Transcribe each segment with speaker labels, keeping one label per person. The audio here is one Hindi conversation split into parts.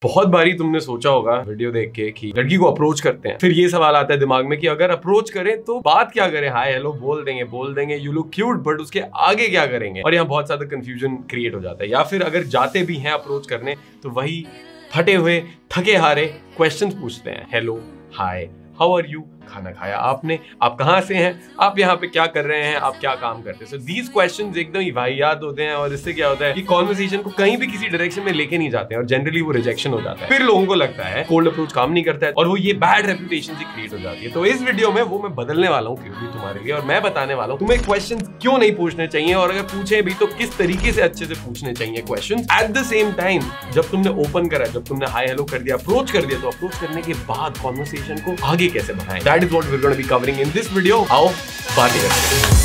Speaker 1: बहुत बारी तुमने सोचा होगा वीडियो देख के कि लड़की को अप्रोच करते हैं, फिर ये सवाल आता है दिमाग में कि अगर अप्रोच करें तो बात क्या करें। हाय हेलो बोल देंगे यू लुक क्यूट, बट उसके आगे क्या करेंगे। और यहाँ बहुत ज्यादा कंफ्यूजन क्रिएट हो जाता है। या फिर अगर जाते भी हैं अप्रोच करने तो वही फटे हुए थके हारे क्वेश्चंस पूछते हैं। Hello hi how are you, खाना खाया आपने, आप कहाँ से हैं, आप यहाँ पे क्या कर रहे हैं, आप क्या काम करते हैं। सो दीज क्वेश्चंस एकदम ही वाहियात होते हैं और इससे क्या होता है कि कॉन्वर्सेशन को कहीं भी किसी डायरेक्शन में लेके नहीं जाते हैं और जनरली वो रिजेक्शन हो जाता है। फिर लोगों को लगता है कोल्ड अप्रोच काम नहीं करता है और वो ये बैड रेपुटेशन से क्रिएट हो जाती है। तो इस वीडियो में वो मैं बदलने वाला हूँ भी तुम्हारे लिए, और मैं बताने वाला हूँ तुम्हें क्वेश्चन क्यों नहीं पूछने चाहिए, और अगर पूछे भी तो किस तरीके से अच्छे से पूछने चाहिए question. Eight the same time जब तुमने ओपन करा, जब तुमने हाय हेलो कर दिया, अप्रोच कर दिया, तो अप्रोच करने के बाद कॉन्वर्सेशन को आगे कैसे बढ़ाएं, that is what we are gonna be covering in this video। आओ बातें करते हैं।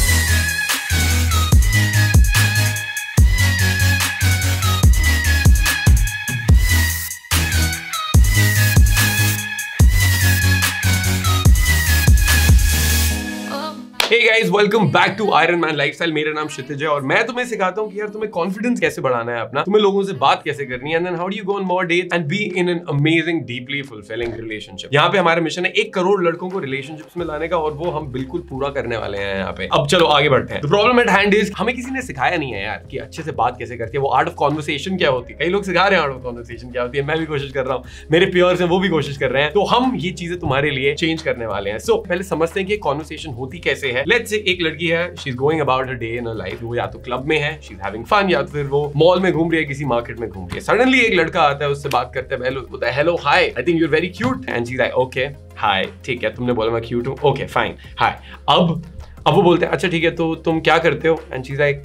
Speaker 1: Hey guys, welcome back to Iron Man Lifestyle। मेरा नाम क्षितिज है और मैं तुम्हें सिखाता हूँ कि यार तुम्हें कॉन्फिडेंस कैसे बढ़ाना है अपना, तुम्हें लोगों से बात कैसे करनी है, and then how do you go on more dates and be in an amazing, deeply fulfilling relationship। यहाँ पे हमारा मिशन है 1 करोड़ लड़कों को रिलेशनशिप्स में लाने का, और वो हम बिल्कुल पूरा करने वाले हैं यहाँ पे। अब चलो आगे बढ़ते हैं। The problem at hand is हमें किसी ने सिखाया नहीं है यार कि अच्छे से बात कैसे करती है, वो आर्ट ऑफ कॉन्वर्सेशन क्या होती है। कई लोग सिखा रहे हैं आर्ट ऑफ कॉन्वर्सेशन क्या होती है, मैं भी कोशिश कर रहा हूँ, मेरे पियर्स हैं वो भी कोशिश कर रहे हैं। तो हम ये चीजें तुम्हारे लिए चेंज करने वाले हैं। सो पहले समझते हैं कि कॉन्वर्सेशन होती कैसे है। लेट्स से एक लड़की है, she is going about her day in her life. वो या तो क्लब में है, शी इज हैविंग फन, या फिर वो मॉल में घूम रही है, किसी मार्केट में घूम रही है। सडनली एक लड़का आता है, उससे बात करते हैं, बोलता है hello hi I think you are very cute, and she is like okay hi, ठीक है तुमने बोला मैं क्यूट हूं, ओके फाइन हाय। अब वो बोलते हैं अच्छा ठीक है तो तुम क्या करते हो, एंड शी इज लाइक,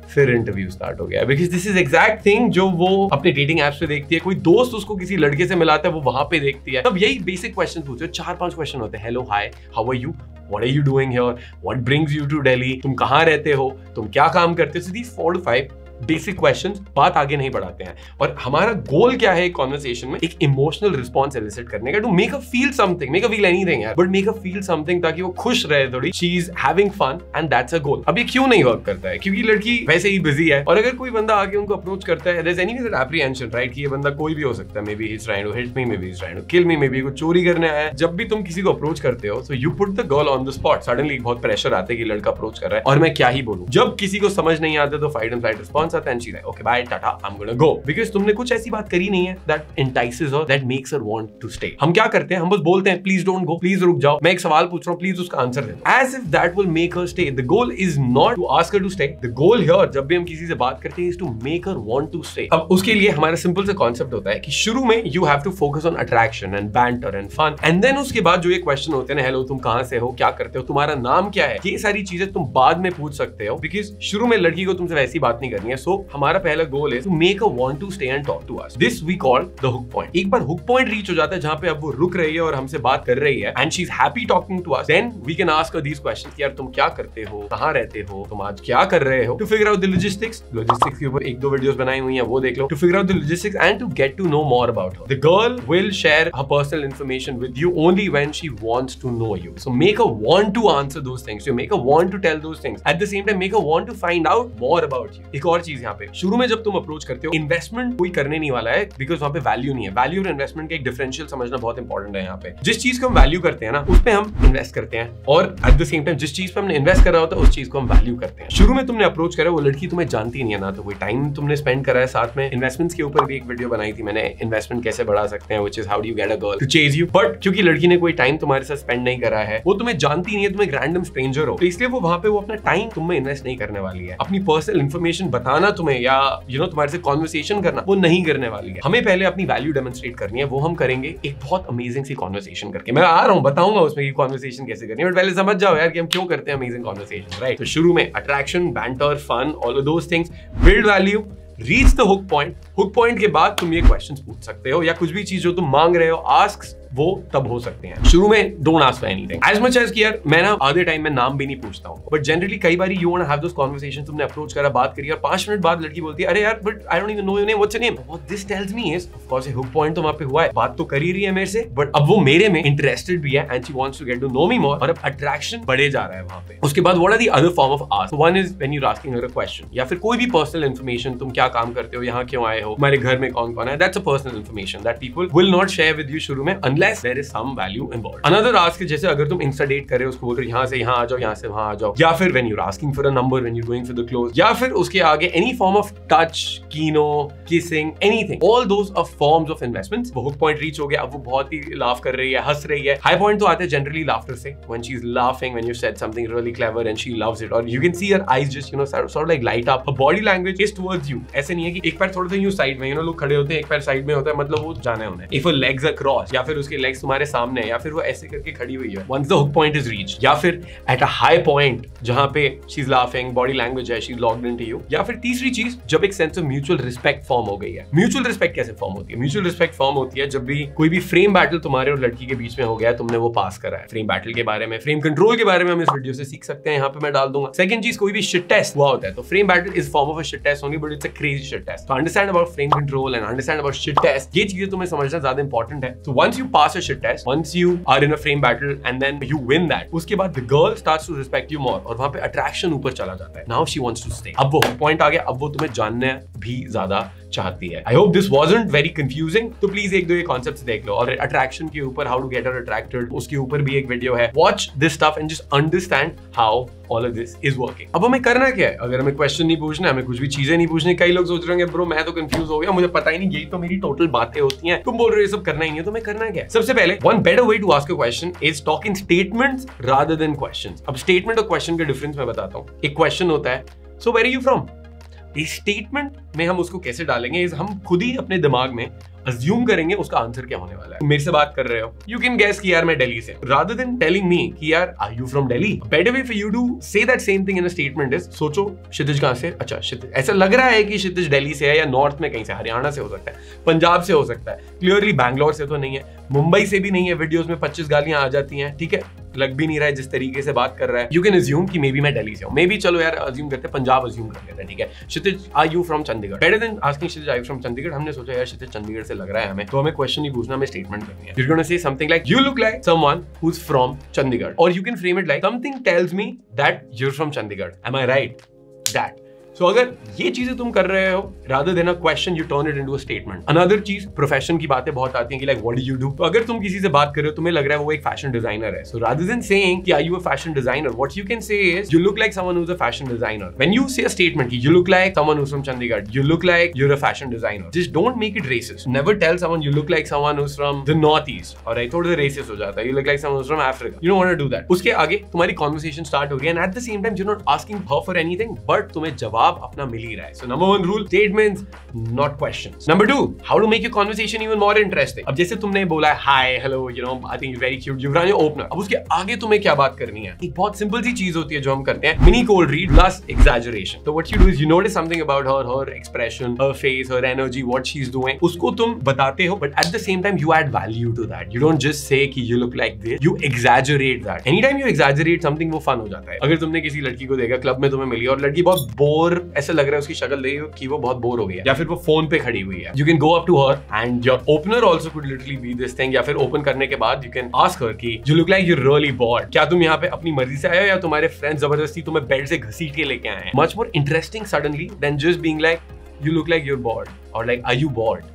Speaker 1: फिर इंटरव्यू स्टार्ट हो गया। Because this is exact thing जो वो अपने डेटिंग एप्स पे देखती है, कोई दोस्त उसको किसी लड़के से मिलाता है वो वहां पे देखती है। तब यही बेसिक क्वेश्चन पूछते हो, 4-5 क्वेश्चन होते हैं। Hello hi how are you, what are you doing here, what brings you to Delhi, तुम कहाँ रहते हो, तुम क्या काम करते हो। So these 4 to 5 basic questions बात आगे नहीं बढ़ाते हैं। और हमारा गोल क्या है कॉन्वर्सेशन में, एक इमोशनल रिस्पॉन्स एलिसिट करने का, to make a feel something, make a feel anything यार, but make a feel something, ताकि वो खुश रहे थोड़ी, she is having fun and that's a goal. अब ये क्यों नहीं वर्क करता है, क्योंकि लड़की वैसे ही बिजी है, और अगर कोई बंदा आके उनको अप्रोच करता है, there is anyway that apprehension right कि ये बंदा कोई भी हो सकता है, maybe he is trying to hit me, maybe he is trying to kill me, maybe कुछ चोरी करने आया है। जब भी तुम किसी को अप्रोच करते हो so you put the girl on the spot. Suddenly बहुत प्रेशर आता है कि लड़का अप्रोच कर रहा है और मैं क्या ही बोलूं। जब किसी को समझ नहीं आता तो फाइट एंड फ्लाइट रिस्पॉन्स आता है, and she like okay bye tata I am gonna go, because तुमने कुछ ऐसी बात करी नहीं है that entices her, that makes her want to stay. हम क्या करते हैं, हम बस बोलते हैं प्लीज डोंट गो, प्लीज रुक जाओ, मैं एक सवाल पूछ रहा हूं प्लीज उसका आंसर दे दो, as if that will make her stay. The goal is not to ask her to stay, the goal here जब भी हम किसी से बात करते हैं is to make her want to stay. अब उसके लिए हमारा सिंपल सा कांसेप्ट होता है कि शुरू में you have to focus on attraction and banter and fun, and then उसके बाद जो ये क्वेश्चन होते हैं, हेलो तुम कहां से हो, क्या करते हो, तुम्हारा नाम क्या है, ये सारी चीजें तुम बाद में पूछ सकते हो, बिकॉज शुरू में लड़की को तुमसे वैसी बात नहीं करनी है। सो हमारा पहला गोल है to make a want to stay and talk to us. This we call the hook point. एक बार हुक पॉइंट रीच हो जाता है जहां पे अब वो रुक रही है और हमसे बात कर रही है and she is happy talking to us, then we can ask her these questions, यार तुम क्या करते हो, कहां रहते हो, तुम आज क्या कर रहे हो, to figure out the logistics के ऊपर 1-2 वीडियोस बनाई हुई हैं वो देख लो, to figure out the logistics and to get to know more about her. The girl will share her personal information with you only when she wants to know you. So make a want to answer those things, you make a want to tell those things, at the same time make a want to find out more about you. एक और चीज यहाँ पे, शुरू में जब तुम अप्रोच करते हो इन्वेस्टमेंट कोई करने नहीं वाला है, बिकॉज वहां पे वैल्यू नहीं है। वैल्यू और इन्वेस्टमेंट का एक डिफरेंशियल समझना बहुत इंपॉर्टेंट है। यहाँ पे जिस चीज को हम वैल्यू करते हैं ना उस पे हम इन्वेस्ट करते हैं, और एट द सेम टाइम जिस चीज पे हमने इन्वेस्ट करा होता है उस चीज को हम वैल्यू करते हैं। शुरू में तुमने अप्रोच करा, वो लड़की तुम्हें जानती नहीं है ना, तो कोई टाइम तुमने स्पेंड करा है साथ में। इन्वेस्टमेंट्स के ऊपर भी एक वीडियो बनाई थी मैंने, इन्वेस्टमेंट कैसे बढ़ा सकते हैं, which is how do you get a girl to chase you. But क्योंकि लड़की ने कोई टाइम तुम्हारे साथ स्पेंड नहीं करा है, वो तुम्हें जानती नहीं है, तुम एक रैंडम स्ट्रेंजर हो, तो इसलिए वो वहां पे वो अपना टाइम तुम में इन्वेस्ट नहीं करने वाली है। अपनी पर्सनल इंफॉर्मेशन बताना तुम्हें या तुम्हारे से कॉन्वर्सेशन करना वो नहीं करने वाली है। हमें पहले अपनी वैल्यू डेमोंस्ट्रेट करनी है, वो हम करेंगे एक बहुत अमेजिंग सी कॉन्वर्सेशन करके। मैं आ रहा हूं, बताऊंगा उसमें कि कॉन्वर्सेशन कैसे करनी है, बट पहले समझ जाओ यार कि हम क्यों करते हैं अमेजिंग कॉन्वर्सेशन, राइट। तो शुरू में attraction, banter, fun, all of those things, build value, reach the hook point. Hook point के बाद तुम ये क्वेश्चंस पूछ सकते हो, या कुछ भी चीज जो तुम मांग रहे हो, आस्क वो तब हो सकते हैं। शुरू में don't ask for anything as much as कि यार मैं ना आधे टाइम में नाम भी नहीं पूछता हूँ, बट जनरली कई बार you want to have those conversation, तुमने अप्रोच करा, बात करी और 5 मिनट बाद लड़की बोलती है अरे यार but I don't even know your name, what's your name. What this tells me is of course hook point तो वहां पे हुआ है, बात तो कर ही रही है मेरे से, बट अब वो मेरे में इंटरेस्टेड भी है and she wants to get to know me more, और अब अट्रैक्शन बढ़े जा रहा है वहां पे। उसके बाद what are the other form of ask? One is when you are asking her a question, या फिर कोई भी पर्सनल इंफॉर्मेशन, तुम क्या काम करते हो, यहाँ क्यों आए हो, हमारे घर में कौन कौन है, that's a personal information that people will not share with you शुरू में unless there is some value involved. Another ask जैसे अगर तुम इंस्टा डेट कर रहे हो, उसको बोल रहे हो यहाँ से यहाँ आ जाओ, यहाँ से वहां आ जाओ, या फिर when you are asking for a number, when you are going for the close, या फिर उसके आगे any form of touch, kino, kissing, anything, all those are forms of investments. वो हुक पॉइंट रीच हो गया, अब वो बहुत ही लाफ कर रही है, हंस रही है। हाई पॉइंट तो आते हैं जनरली लाफ्टर से, when she is laughing, when you said something really clever and she loves it, और you can see her eyes just sort of like light up, her body language is towards you. ऐसे नहीं है कि एक पैर थोड़ा सा यूं साइड में, लोग खड़े होते हैं, एक पैर साइड में होता है, मतलब वो जाना है उन्हें। If her legs are cross, या फिर उसके लेग्स तुम्हारे सामने है, या फिर वो ऐसे करके खड़ी हुई है, once the hook point is reached, या फिर एट अ हाई पॉइंट जहां पे she is laughing, body language है, she is locked into you, या फिर तीसरी चीज जब एक sense of mutual respect form हो गई है। म्यूचुअल रिस्पेक्ट कैसे फॉर्म होती है? म्यूचुअल रिस्पेक्ट फॉर्म होती है जब भी कोई भी फ्रेम बैटल तुम्हारे और लड़की के बीच में हो गया, तुमने वो पास करा है। फ्रेम बैटल के बारे में, फ्रेम कंट्रोल के बारे में हम इस वीडियो से सीख सकते हैं, यहाँ पे मैं डाल दूंगा। सेकंड चीज, कोई भी शिट टेस्ट हुआ होता है, तो frame battle is form of a shit test only, but it's a crazy shit test. तो understand about frame control and understand about shit test, ये चीजें तुम्हें समझना ज्यादा इंपॉर्टेंट है। So once you pass a shit test, once you are in a frame battle and then you win that, उसके बाद the girl starts to respect you more, और वहां पे attraction ऊपर चला जाता है। Now she wants to stay. अब वो point आ गया, अब वो तुम्हें जानने भी ज्यादा चाहती है। I hope this wasn't very confusing, तो प्लीज एक दो ये कॉन्सेप्ट्स देख लो, और अट्रैक्शन के ऊपर how to get her attracted, उसके ऊपर भी एक वीडियो है। Watch this stuff and just understand how all of this is working. अब हमें करना क्या है? अगर हमें क्वेश्चन नहीं पूछना, हमें कुछ भी चीजें नहीं पूछनी। कई लोग सोच रहे होंगे ब्रो मैं तो कंफ्यूज हो गया, मुझे पता ही नहीं, यही तो मेरी टोटल बातें होती हैं, तुम बोल रहे हो ये सब करना ही नहीं है, तो मैं करना क्या है? सबसे पहले one better way to ask a question is talk in statements rather than questions. अब स्टेटमेंट और क्वेश्चन का डिफरेंस मैं बताता हूँ। एक क्वेश्चन होता है so where are you from, इस स्टेटमेंट में हम उसको कैसे डालेंगे, हम खुद ही अपने दिमाग में अज्यूम करेंगे उसका आंसर क्या होने वाला है। मेरे से बात कर रहे हो, यू कैन गेस कि यार मैं दिल्ली से, रादर देन टेलिंग मी कि यार are you from Delhi, better way for you to say that same thing in a statement is सोचो क्षितिज कहां से, अच्छा क्षितिज ऐसा लग रहा है कि क्षितिज दिल्ली से है, या नॉर्थ में कहीं से, हरियाणा से हो सकता है, पंजाब से हो सकता है, क्लियरली बैंगलोर से तो नहीं है, मुंबई से भी नहीं है, वीडियोस में 25 गालियां आ जाती हैं, ठीक है, लग भी नहीं रहा है जिस तरीके से बात कर रहा है। यू कैन अज्यूम कि मे बी मैं दिल्ली से हूं, मे बी चलो यार अज्यूम करते हैं पंजाब अज्यूम कर लेते हैं, ठीक है, Kshitij are you from Chandigarh, better than asking Kshitij are you from Chandigarh. हमने सोचा यार क्षितिज चंडीगढ़ से लग रहा है हमें, तो हमें क्वेश्चन नहीं पूछना, हमें स्टेटमेंट करनी है। You're going to say something like you look like someone who's from Chandigarh, or you can frame it like something tells me that you're from Chandigarh, am I right? That So अगर ये चीजें तुम कर रहे हो, rather than a question, you turn it into a statement. Another चीज, प्रोफेशन की बातें बहुत आती हैं कि like what do you do? तो अगर तुम किसी से बात कर रहे हो, तुम्हें लग रहा है वो एक फैशन डिजाइनर है, so rather than saying कि are you a fashion designer, what you can say is you look like someone who's a fashion designer. When you say a statement कि you look like someone who's from Chandigarh, you look like you're a fashion designer, just don't make it racist. Never tell someone you look like someone who's from the northeast, alright? थोड़ा सा racist हो जाता है, you look like someone who's from Africa. You don't want to do that. उसके आगे तुम्हारी conversation start हो रही है, and at the same time you're not asking her for anything, but तुम्हें जवाब अपना मिल ही रहा है. So number one rule, statements, not questions. Number two, how to make your conversation even more interesting. अब जैसे तुमने बोला है hi, hello, you know, I think you're very cute, you've run your opener. अब उसके आगे तुम्हें क्या बात करनी है? एक बहुत सिंपल सी चीज होती है जो हम करते हैं, mini cold read plus exaggeration. So what you do is you notice something about her, her expression, her face, her energy, what she's doing. उसको तुम बताते हो, but at the same time you add value to that. You don't just say कि you look like this. You exaggerate that. Anytime you exaggerate something, वो fun हो जाता है. अगर तुमने किसी लड़की को देखा क्लब में, तुम्हें मिली और लड़की बहुत बोर, ऐसा लग रहा है उसकी शक्ल देखी कि वो बहुत बोर हो गई है, या फिर वो फोन पे खड़ी हुई है, you can go up to her and your opener also could literally be this thing. या फिर ओपन करने के बाद you can ask her कि you look like you're really bored. क्या तुम यहाँ पे अपनी मर्जी से आए हो या तुम्हारे फ्रेंड्स जबरदस्ती तुम्हें बेड से घसीट के लेके आए हैं? Much more interesting suddenly than just being like you look like you're bored or like are you bored?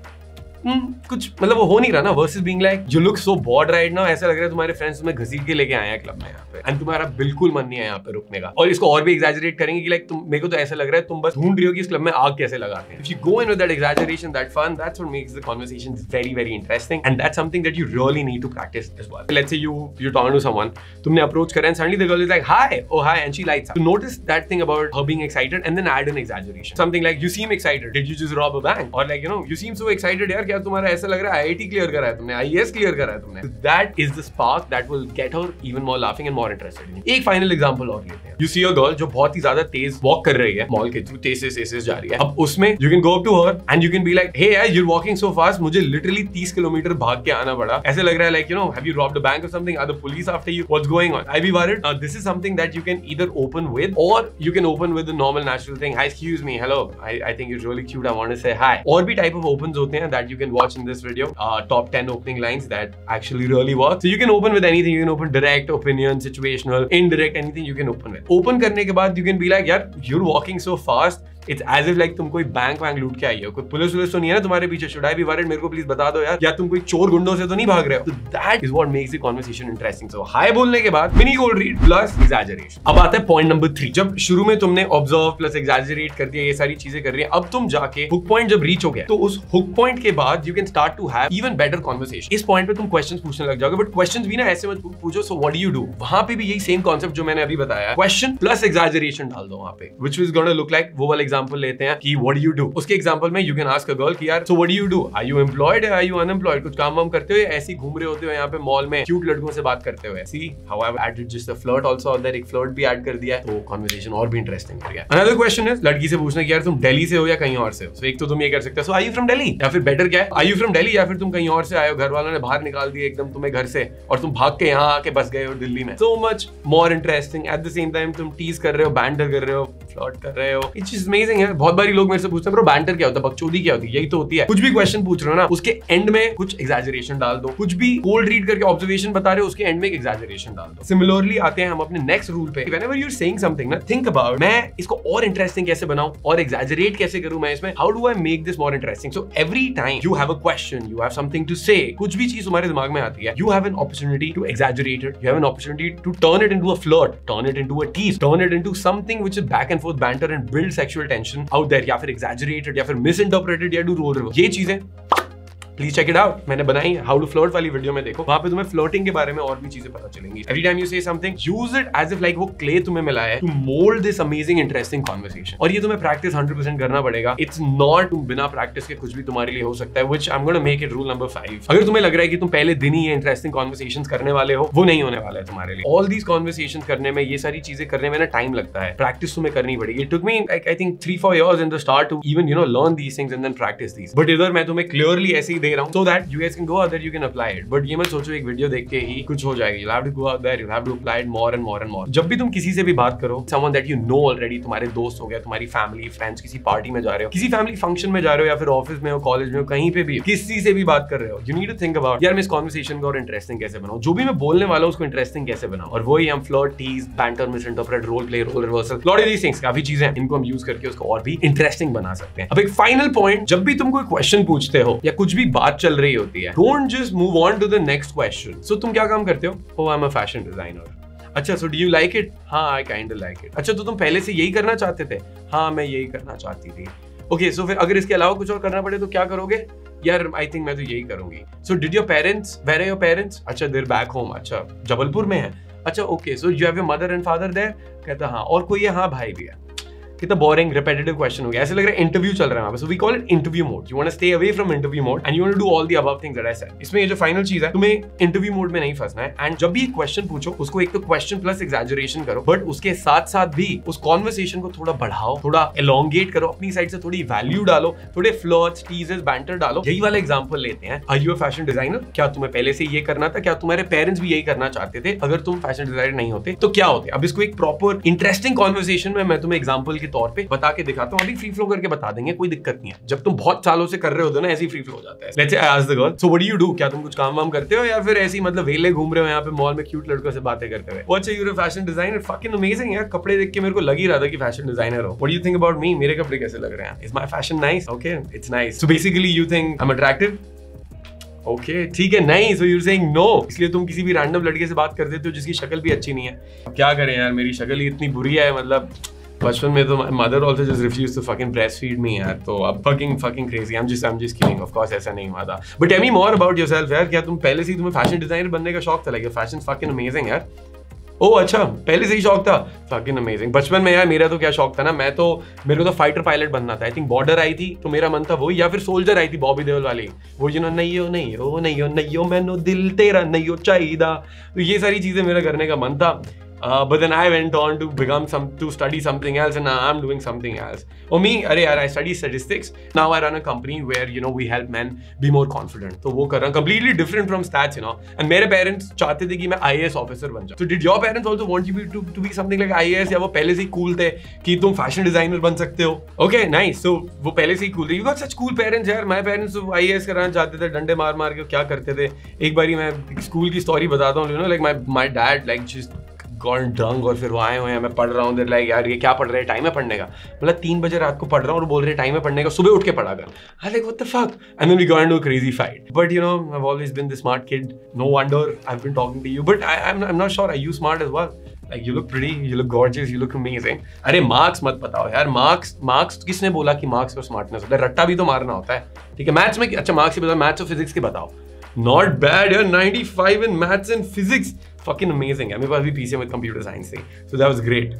Speaker 1: कुछ मतलब वो हो नहीं रहा ना, versus being like you look so board right now, ऐसा लग रहा है तुम्हारे फ्रेंड्स तुम्हें घसीट के लेके आए हैं क्लब में यहाँ पे, एंड तुम्हारा बिल्कुल मन नहीं है यहाँ पे रुकने का। और इसको और भी एग्जैजरेट करेंगे कि लाइक तुम, मेरे को तो ऐसा लग रहा है तुम बस ढूंढ रही हो कि इस क्लब में आग कैसे लगाते हैं. If you go in with that exaggeration, that fun, that's what makes the conversations very very interesting, and that's something that you really need to practice as well. Let's say you talking to someone, तुमने अप्रोच करा and suddenly the girl is like hi, oh hi, and she likes you. Notice that thing about her being excited and then add an exaggeration, something like you seam excited, did you just rob a bank, और like you know you seem so excited यार कि क्या तुम्हारा ऐसा लग रहा है IIT क्लियर करा है तुमने, IAS क्लियर करा है तुमने? That is the spark that will get her even more laughing and more interested. एक फाइनल एग्जांपल और लेते हैं। यू सी अ गर्ल जो बहुत ही ज्यादा तेज वॉक कर रही है मॉल के थ्रू, तेज जा रही है। अब उसमें you can go up to her and you can be like, hey यार you are walking so fast, मुझे लिटरली 30 किलोमीटर भाग के आना पड़ा, ऐसे लग रहा है like you know have you robbed a bank और something, are the police after you, what's going on? I be worried. This is something that you can either open with और you can open with the normal natural thing, hi excuse me, hello, I think you are really cute, I want to say hi. और भी टाइप ऑफ ओपन्स होते हैं that you can watch in this video, top 10 opening lines that actually really work. So you can open with anything, you can open direct, opinion, situational, indirect, anything you can open with. Open करने के बाद यू कैन बी लाइक, यार you are walking so fast, it's as if like तुम कोई बैंक वैंक लूट के आई हो, कोई पुलिस तो नहीं है ना तुम्हारे पीछे, शुड आई बी वरीड, मेरे को प्लीज बता दो यार, या तुम कोई चोर गुंडों से तो नहीं भाग रहे हो? That is what makes the conversation interesting. So hi बोलने के बाद mini cold read plus exaggeration. अब आता है पॉइंट नंबर 3। जब शुरू में तुमने ऑब्जर्व प्लस एग्जैजरेट कर दिया, ये सारी चीजें कर रही है, अब तुम जाके हुक पॉइंट जब रीच हो गया, तो उस हुक पॉइंट के बाद you can start to have even better conversation. इस पॉइंट पे तुम क्वेश्चंस पूछने लग जाओगे, बट क्वेश्चंस भी ना ऐसे मत पूछो, so what do you do? वहां पे भी यही सेम कॉन्सेप्ट जो मैंने अभी बताया, क्वेश्चन प्लस एग्जैजरेशन डाल दो वहां पे, which is gonna look like, वो वाला एग्जांपल लेते हैं कि what do you do? उसके एग्जांपल में you can ask a girl कि यार so what do you do? Are you employed or are you unemployed? कुछ काम वाम करते हो या ऐसे ही घूम रहे होते हो यहाँ पे मॉल में क्यूट लड़कों से बात करते हुए? See how I've added just a flirt also on there, एक flirt भी ऐड कर दिया है, तो conversation और भी इंटरेस्टिंग हो गया। Another question is लड़की से पूछना कि यार तुम दिल्ली से हो या कहीं और से हो? So एक तो तुम ये कर सकते हो, so are you from Delhi? या फिर बेटर क्या है, are you from Delhi? या फिर तुम कहीं और से आए हो, घर वालों ने बाहर निकाल दिया एकदम तुम्हें घर से और तुम भाग के यहाँ आके बस गए हो दिल्ली में। So much more interesting। At the same time तुम टीज कर रहे हो, बैंटर कर रहे हो, फ्लर्ट कर रहे हो, इट्स अमेजिंग है। बहुत बारी लोग मेरे से पूछते हैं ब्रो बैंटर क्या होता है, बकचोदी क्या होती है? यही तो होती है। कुछ भी क्वेश्चन पूछ रहे हो ना, उसके एंड में कुछ एग्जैजरेशन डाल दो, कुछ भी कोल्ड रीड करके ऑब्जर्वेशन बता रहे हो, उसके एंड में एक एग्जैजरेशन डाल दो। सिमिलरली आते हैं हम अपने नेक्स्ट रूल पे, whenever you are saying something ना, थिंक अबाउट मैं इसको और इंटरेस्टिंग कैसे बनाऊं और एग्जैजरेट कैसे करूं मैं इसमें, how do I make this more interesting? So every time you have a question, you have something to say, कुछ भी चीज तुम्हारे दिमाग में आती है, you have an opportunity to exaggerate it, you have an opportunity to turn it into a flirt, turn it into a tease, turn it into something which is back and forth banter and build sexual tension out there, या फिर एग्जैजरेटेड या फिर मिसइंटरप्रेटेड या डू रोल रिवर्स। ये चीजें प्लीज चेक इट आउट, मैंने बनाई है हाउ टू फ्लर्ट वाली वीडियो में, देखो वहां पे तुम्हें फ्लर्टिंग के बारे में और भी चीजें पता चलेंगी। Every time you say something, use it as if like वो क्ले तुम्हें मिला है to mould this amazing interesting conversation. और ये तुम्हें प्रैक्टिस 100% करना पड़ेगा। इट्स नॉट बिना प्रैक्टिस के कुछ भी तुम्हारे लिए हो सकता है, which I am gonna make it rule number 5। अगर तुम्हें लग रहा है कि तुम पहले दिन ही ये इंटरेस्टिंग कन्वर्सेशंस करने वाले हो, वो नहीं होने वाला है तुम्हारे लिए। ऑल दीज कन्वर्सेशंस करने में, ये सारी चीजें करने में ना टाइम लगता है, प्रैक्टिस तुम्हें करनी पड़ेगी। It took me I think 3-4 years in the start to even you know learn these things and then practice these, but इधर मैं तुम्हें क्लियरली ऐसे ही दे रहा हूं so that you guys can go out there, you can apply it। but ये मत सोचो एक वीडियो देख के ही कुछ हो जाएगा, you'll have to go out there, you'll have to apply it more and more and more। जब भी तुम किसी से भी बात करो, someone that you know already, तुम्हारे दोस्त हो गया, तुम्हारी फैमिली, फ्रेंड्स, किसी पार्टी में जा रहे हो, किसी फैमिली फंक्शन में जा रहे हो, या फिर ऑफिस में हो, कॉलेज में हो, कहीं पे भी किसी से भी बात कर रहे हो, you need to think about यार मैं इस कन्वर्सेशन को और इंटरेस्टिंग कैसे बनाऊं, जो भी मैं बोलने वाला हूं उसको इंटरेस्टिंग कैसे बनाऊं। और वही हम flirt, tease, banter, misinterpret, role play, role reversal, lot of these things, काफी चीजें इनको हम यूज करके उसको और भी इंटरेस्टिंग बना सकते हैं। अब एक फाइनल पॉइंट, जब भी तुम कोई क्वेश्चन पूछते हो या कुछ भी बात चल रही होती है, don't just move on to the next question. So तुम क्या काम करते हो? Oh I am a fashion designer. अच्छा, so do you like it? हाँ, I kind of like it. अच्छा, तो तुम पहले से यही करना चाहते थे? हाँ, मैं यही करना चाहती थी। ओके, सो फिर अगर इसके अलावा कुछ और करना पड़े तो क्या करोगे? यार आई थिंक मैं तो यही करूंगी। So did your parents, where are your parents? अच्छा, देयर बैक होम। अच्छा, जबलपुर में है। अच्छा, okay, so you have your mother and father there? कहता हाँ। और कोई है? हाँ, भाई भी है। कितना बोरिंग रिपीटेटिव क्वेश्चन हो गया, ऐसे लग रहा है इंटरव्यू चल रहा है वहां पे। So we call it interview mode. You want to stay away from interview mode and you want to do all the above things that I said. इसमें ये जो फाइनल चीज है, तुम्हें इंटरव्यू मोड में नहीं फंसना है। एंड जब भी एक क्वेश्चन पूछो, उसको एक तो क्वेश्चन प्लस एग्जैजरेशन करो, बट उसके साथ साथ भी उस कॉन्वर्सेशन को थोड़ा बढ़ाओ, थोड़ा एलोंगेट करो, अपनी साइड से थोड़ी वैल्यू डालो, थोड़े फ्लर्ट्स, टीजेस, बैंटर डालो। यही वाला एग्जांपल लेते हैं, are you a fashion designer? क्या तुम्हें पहले से ये करना था? क्या तुम्हारे पेरेंट्स भी यही करना चाहते थे? अगर तुम फैशन डिजाइनर नहीं होते तो क्या होते? अब इसको एक प्रॉपर इंटरेस्टिंग कॉन्वर्सेशन में मैं तुम्हें एग्जांपल के तौर पे बता के दिखाता हूं। अभी फ्री फ्लो करके बता देंगे, कोई दिक्कत नहीं है। जब तुम बहुत सालों से कर रहे होते हो ना, ऐसे ही फ्री फ्लो हो जाता है। Let's say I ask the girl, so what do you do? क्या तुम कुछ काम वाम करते हो या फिर ऐसे ही मतलब वेले घूम रहे हो यहाँ पे मॉल में क्यूट लड़कों से बातें करते हुए? What's you are a fashion designer? Fucking amazing यार, कपड़े देख के मेरे को लग ही रहा था कि फैशन डिजाइनर हो। What do you think about me? मेरे कपड़े कैसे लग रहे हैं? Is my fashion nice? Okay, it's nice. So basically you think I am attractive? Okay, ठीक है, नहीं। So you are saying no, इसलिए तुम किसी भी रैंडम लड़के से बात कर देते हो जिसकी शक्ल भी अच्छी नहीं है। क्या करें यार, मेरी शक्ल ही इतनी बुरी है, मतलब बचपन में तो mother also just refuse to fucking breast feed me यार, तो अब fucking crazy. I am just kidding, of course ऐसा नहीं हुआ था। But tell me more about yourself यार, क्या तुम पहले से ही तुम्हें फैशन डिजाइनर बनने का शौक था? लाइक फैशन फकिंग अमेजिंग यार। ओ अच्छा, पहले से ही शौक था। Fucking amazing. बचपन में यार मेरा तो क्या शौक था ना, मेरे को तो फाइटर पायलट बनना था। आई थिंक बॉर्डर आई थी तो मेरा मन था वही, या फिर सोल्जर आई थी बॉबी देओल वाली, वो नहीं हो मैंने दिल तेरा नहीं हो चाहिदा। तो ये सारी चीजें मेरा करने का मन था। But then I went on to study something else, and now I'm doing something else. Or me, I study statistics. Now I run a company where we help men be more confident. तो वो कर रहा हूँ, completely different from stats, And मेरे parents चाहते थे कि मैं IAS officer बन जाऊँ. So did your parents also want you to be something like IAS, या वो पहले से ही cool थे कि तुम fashion designer बन सकते हो? Okay, nice. So वो पहले से ही cool थे. You got such cool parents यार. My parents तो IAS कराना चाहते थे, डंडे मार मार के क्या करते थे. एक बारी मैं स्कूल की स्टोरी बताता हूँ, like my dad like just gone drunk, और फिर वो आए हुए हैं, मैं पढ़ रहा हूँ, लाइक यार ये क्या पढ़ रहे हैं, टाइम है पढ़ने का। मतलब 3 बजे रात को पढ़ रहा हूँ और बोल रहे हैं टाइम है पढ़ने का, सुबह उठ के पढ़ा कर। I like what the fuck, and then we got into a crazy fight. But I've always been the smart kid. No wonder I've been talking to you. But I'm not sure. Are you smart as well? Like you look pretty, you look gorgeous, you look amazing. अरे मार्क्स मत बताओ यार, मार्क्स किसने बोला कि मार्क्स पर स्मार्टनेस होता है? रट्टा भी तो मारना होता है, ठीक है। मैथ्स में अच्छा मार्क्स के बताओ, मैथ्स और फिजिक्स के बताओ। Not bad यार, 95 in maths and physics. Fucking amazing. मेरे पास भी पीसीएम with computer science थी, so that was great.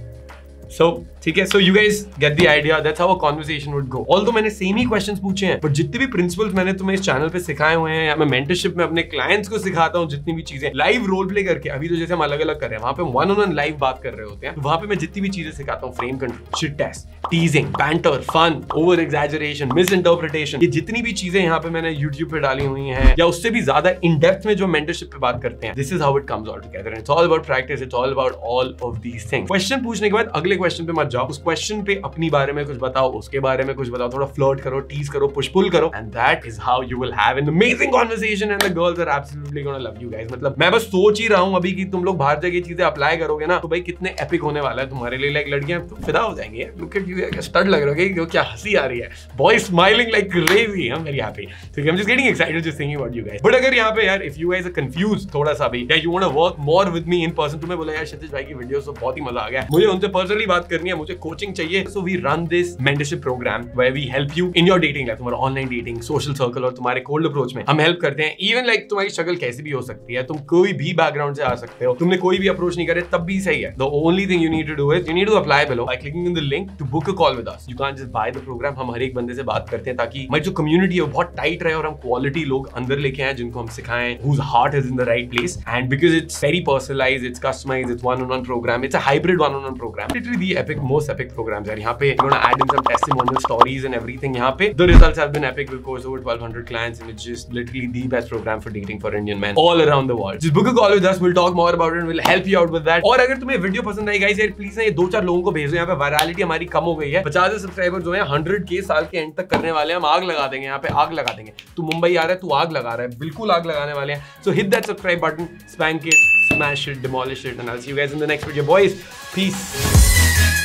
Speaker 1: So ठीक है, so you guys get the idea. That's how a conversation would go. Although मैंने सेम ही क्वेश्चंस पूछे हैं, but जितने भी प्रिंसिपल्स मैंने तुम्हें इस चैनल पे सिखाए हुए हैं, या मैं मेंटरशिप में अपने क्लाइंट्स को सिखाता हूँ, जितनी भी चीजें लाइव रोल प्ले करके, अभी तो जैसे हम अलग अलग कर रहे हैं, वहां पे वन ऑन वन लाइव बात कर रहे होते हैं, वहां पे मैं जितनी भी चीजें सिखाता हूँ, frame control, shit test, teasing, banter, fun, over exaggeration, misinterpretation, ये जितनी भी चीजें यहाँ पे मैंने यूट्यूब पे डाली हुई हैं, या उससे भी ज्यादा इन डेप्थ में जो मेंटरशिप पे बात करते हैं, this is how it comes all together. It's all about practice, it's all about all of these things. Question पूछने के बाद अगले क्वेश्चन पे मत जाओ, उस क्वेश्चन पे अपनी बारे में कुछ बताओ, उसके बारे में कुछ बताओ, थोड़ा फ्लर्ट करो, टीज करो, पुश पुल करो, and that is how you will have an amazing conversation, and the girls are absolutely gonna love you guys. मतलब मैं बस सोच ही रहा हूं अभी कि तुम लोग बाहर जाके चीजें अप्लाई करोगे ना, तो भाई कितने एपिक होने वाला है तुम्हारे लिए। लाइक लड़कियां तो फिदा हो जाएंगी यार, लुक एट यू, स्टड लग रहे हो, क्या हंसी आ रही है, boys smiling like crazy, I am very happy. ठीक है, I am just getting excited just thinking about you guys. But अगर यहाँ पे यार if you guys are confused थोड़ा सा भी, या you want to work more with me in person, तुम्हें बोला यार क्षितिज भाई की वीडियोस तो बहुत ही मजा आ गया, मुझे उनसे पर्सनली बात करनी है, मुझे कोचिंग चाहिए, so we run this mentorship program where we help you in your dating life, तुम्हारा ऑनलाइन डेटिंग, सोशल सर्कल और तुम्हारे कोल्ड अप्रोच में हम हेल्प करते हैं। इवन लाइक तुम्हारी शक्ल कैसी भी हो सकती है, तुम कोई भी बैकग्राउंड से आ सकते हो, तुमने कोई भी अप्रोच नहीं करे तब भी सही है। The only thing you need to do is you need to apply below by clicking in the link to book a call with us. You can't just buy the program. हम हर एक बंदे से बात करते हैं ताकि हमारी जो कम्युनिटी है वो बहुत टाइट रहे और हम क्वालिटी लोग अंदर लेके आए जिनको हम सिखाएं, whose heart is in the right place, and because it's very personalized, it's customized, it's one-on-one program, it's a hybrid one-on-one program, literally the epic, most epic programs are. यहाँ पे we're gonna add in some testimonial stories and everything. यहाँ पे the results have been epic. We've coached over 1200 clients, and it's just literally the best program for dating for Indian men all around the world. Just book a call with us. We'll talk more about it and we'll help you out with that. और अगर तुम्हें वीडियो पसंद आई गाइस, यार प्लीज ना ये 2-4 लोगों को भेजो। यहाँ पे वायरलिटी हमारी कम हो गई है, 50 सब्सक्राइबर जो है 100K साल के एंड तक करने वाले हैं, हम आग लगा देंगे, यहाँ पे आग लगा देंगे। तू मुंबई आ रहा है, तू आग लगा रहा है, बिल्कुल आग लगाने वाले हैं। So hit that subscribe button, spank it, smash it, demolish it, and I'll see you guys in the next video, boys. Peace.